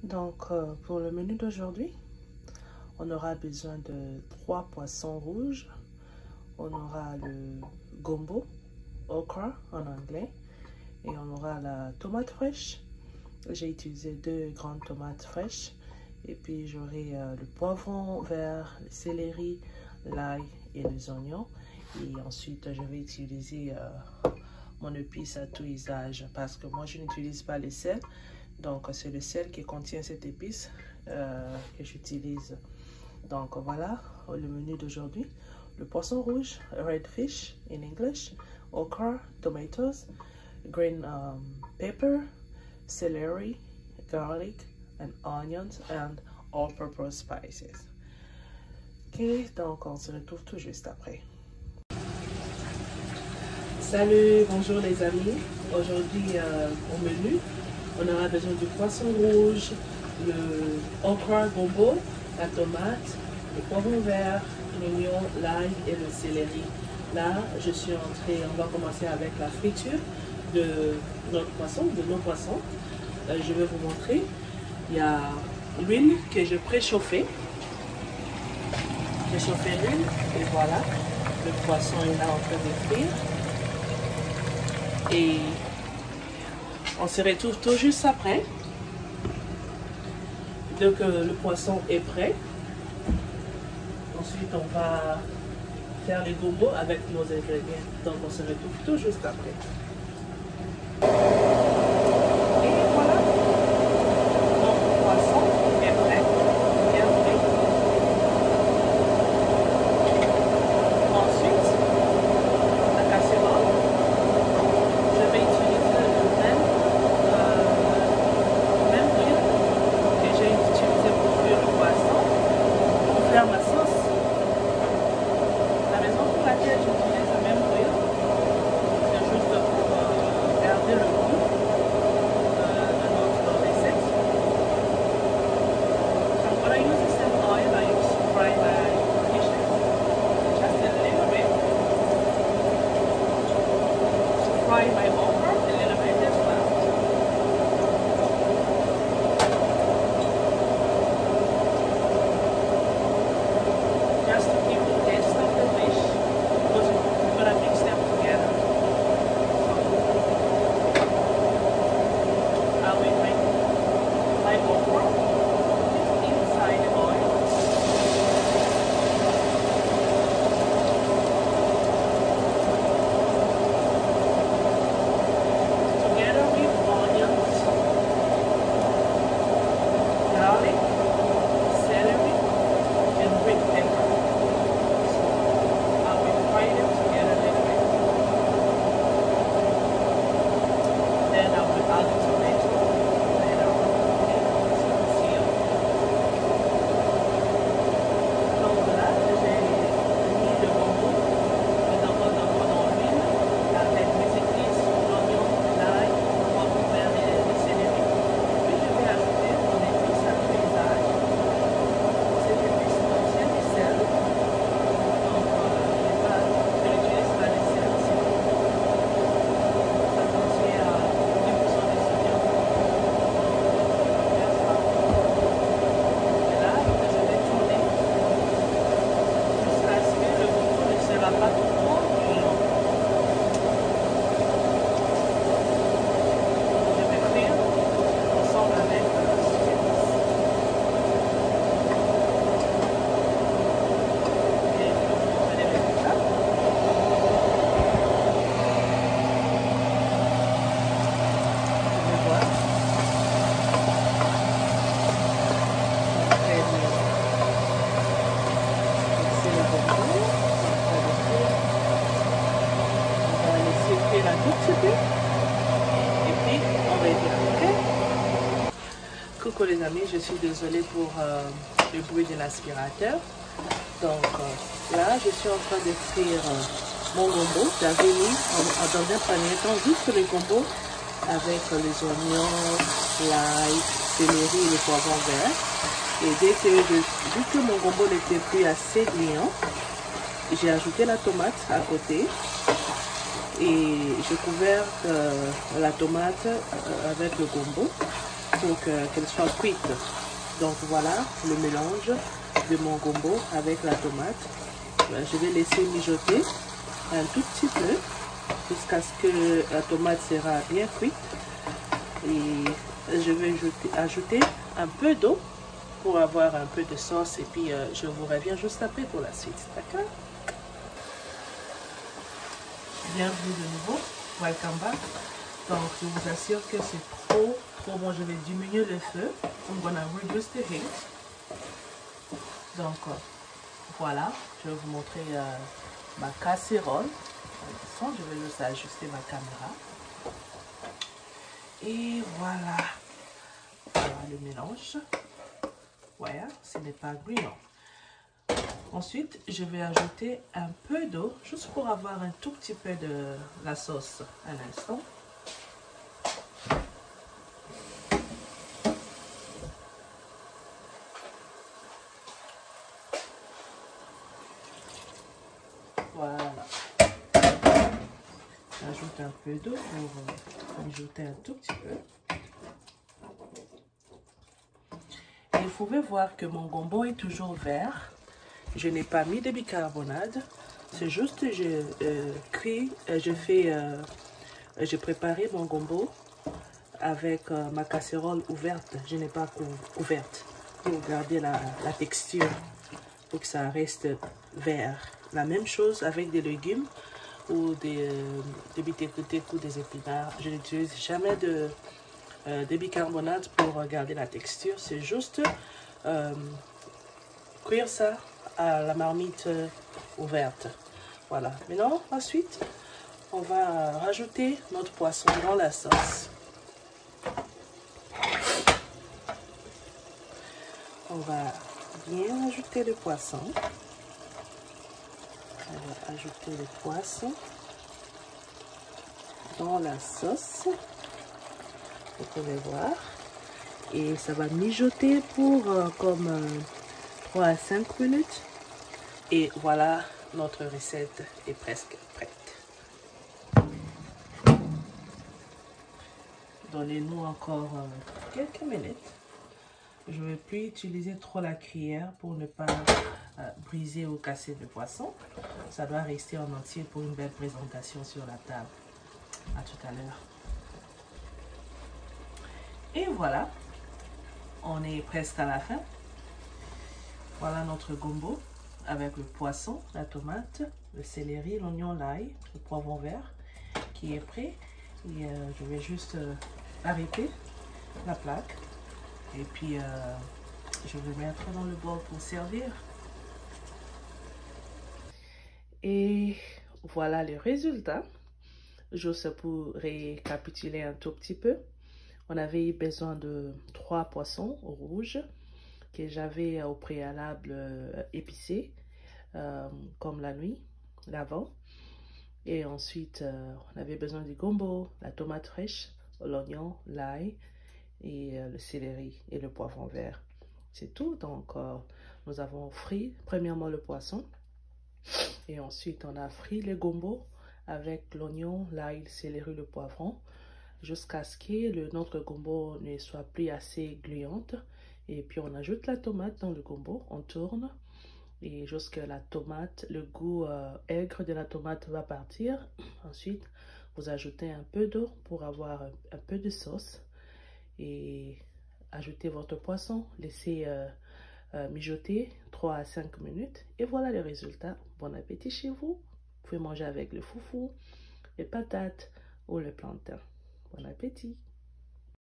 Donc, pour le menu d'aujourd'hui, on aura besoin de 3 poissons rouges. On aura le gombo, okra en anglais, et on aura la tomate fraîche. J'ai utilisé 2 grandes tomates fraîches. Et puis, j'aurai le poivron vert, le céleri, l'ail et les oignons. Et ensuite, je vais utiliser mon épice à tout usage parce que moi, je n'utilise pas le sel. Donc, c'est le sel qui contient cette épice que j'utilise. Donc, voilà le menu d'aujourd'hui. Le poisson rouge, red fish in English, okra, tomatoes, green pepper, celery, garlic, and onions, and all-purpose spices. Ok, donc on se retrouve tout juste après. Salut, bonjour les amis. Aujourd'hui, au menu, on aura besoin du poisson rouge, le okra gombo, la tomate, le poivron vert, l'oignon, l'ail et le céleri. Là, je suis entrée, on va commencer avec la friture de notre poisson, de nos poissons. Je vais vous montrer. Il y a l'huile que je préchauffais. J'ai chauffé l'huile et voilà, le poisson est là en train de frire. Et on se retrouve tout juste après. Dès que le poisson est prêt, ensuite on va faire les gombo avec nos ingrédients. Donc on se retrouve tout juste après. Coucou les amis, je suis désolée pour le bruit de l'aspirateur. Donc là, je suis en train de frire mon gombo. J'avais mis dans un premier temps juste le gombo avec les oignons, l'ail, céleri et le poivron vert. Et dès que mon gombo n'était plus assez brillant, j'ai ajouté la tomate à côté. Et j'ai couvert la tomate avec le gombo. pour qu'elle soit cuite. Donc voilà le mélange de mon gombo avec la tomate. Je vais laisser mijoter un tout petit peu jusqu'à ce que la tomate sera bien cuite. Et je vais ajouter un peu d'eau pour avoir un peu de sauce. Et puis je vous reviens juste après pour la suite. D'accord? Bienvenue de nouveau. Welcome back. Donc je vous assure que c'est trop bon. Je vais diminuer le feu. I'm gonna reduce the heat. Donc voilà, je vais vous montrer ma casserole. Je vais juste ajuster ma caméra. Et voilà. Voilà le mélange. Voilà, ce n'est pas gluant. Ensuite, je vais ajouter un peu d'eau, juste pour avoir un tout petit peu de la sauce. Un instant. Voilà. J'ajoute un peu d'eau pour ajouter un tout petit peu. Et vous pouvez voir que mon gombo est toujours vert. Je n'ai pas mis de bicarbonate. C'est juste que j'ai préparé mon gombo avec ma casserole ouverte. Je n'ai pas couverte pour garder la texture, pour que ça reste vert. La même chose avec des légumes ou des bittercoutés ou des épinards. Je n'utilise jamais de bicarbonate pour garder la texture. C'est juste cuire ça à la marmite ouverte. Voilà. Maintenant, ensuite, on va rajouter notre poisson dans la sauce. On va bien ajouter le poisson. On va ajouter le poisson dans la sauce. Vous pouvez voir. Et ça va mijoter pour comme 3 à 5 minutes. Et voilà, notre recette est presque prête. Donnez-nous encore quelques minutes. Je ne vais plus utiliser trop la cuillère pour ne pas briser ou casser le poisson. Ça doit rester en entier pour une belle présentation sur la table. À tout à l'heure. Et voilà, on est presque à la fin. Voilà notre gombo avec le poisson, la tomate, le céleri, l'oignon, l'ail, le poivron vert qui est prêt. Et je vais juste arrêter la plaque. Et puis, je vais mettre dans le bol pour servir. Et voilà le résultat. Juste pour récapituler un tout petit peu. On avait eu besoin de 3 poissons rouges que j'avais au préalable épicés, comme la nuit, l'avant. Et ensuite, on avait besoin du gombo, la tomate fraîche, l'oignon, l'ail et le céleri et le poivron vert. C'est tout. Donc, nous avons frit premièrement le poisson et ensuite on a frit le gombo avec l'oignon, l'ail, le céleri, le poivron jusqu'à ce que notre gombo ne soit plus assez gluante. Et puis on ajoute la tomate dans le gombo, on tourne et jusqu'à la tomate, le goût aigre de la tomate va partir. Ensuite, vous ajoutez un peu d'eau pour avoir un peu de sauce et ajoutez votre poisson, laissez mijoter 3 à 5 minutes et voilà le résultat. Bon appétit chez vous. Vous pouvez manger avec le foufou, les patates ou le plantain. Bon appétit.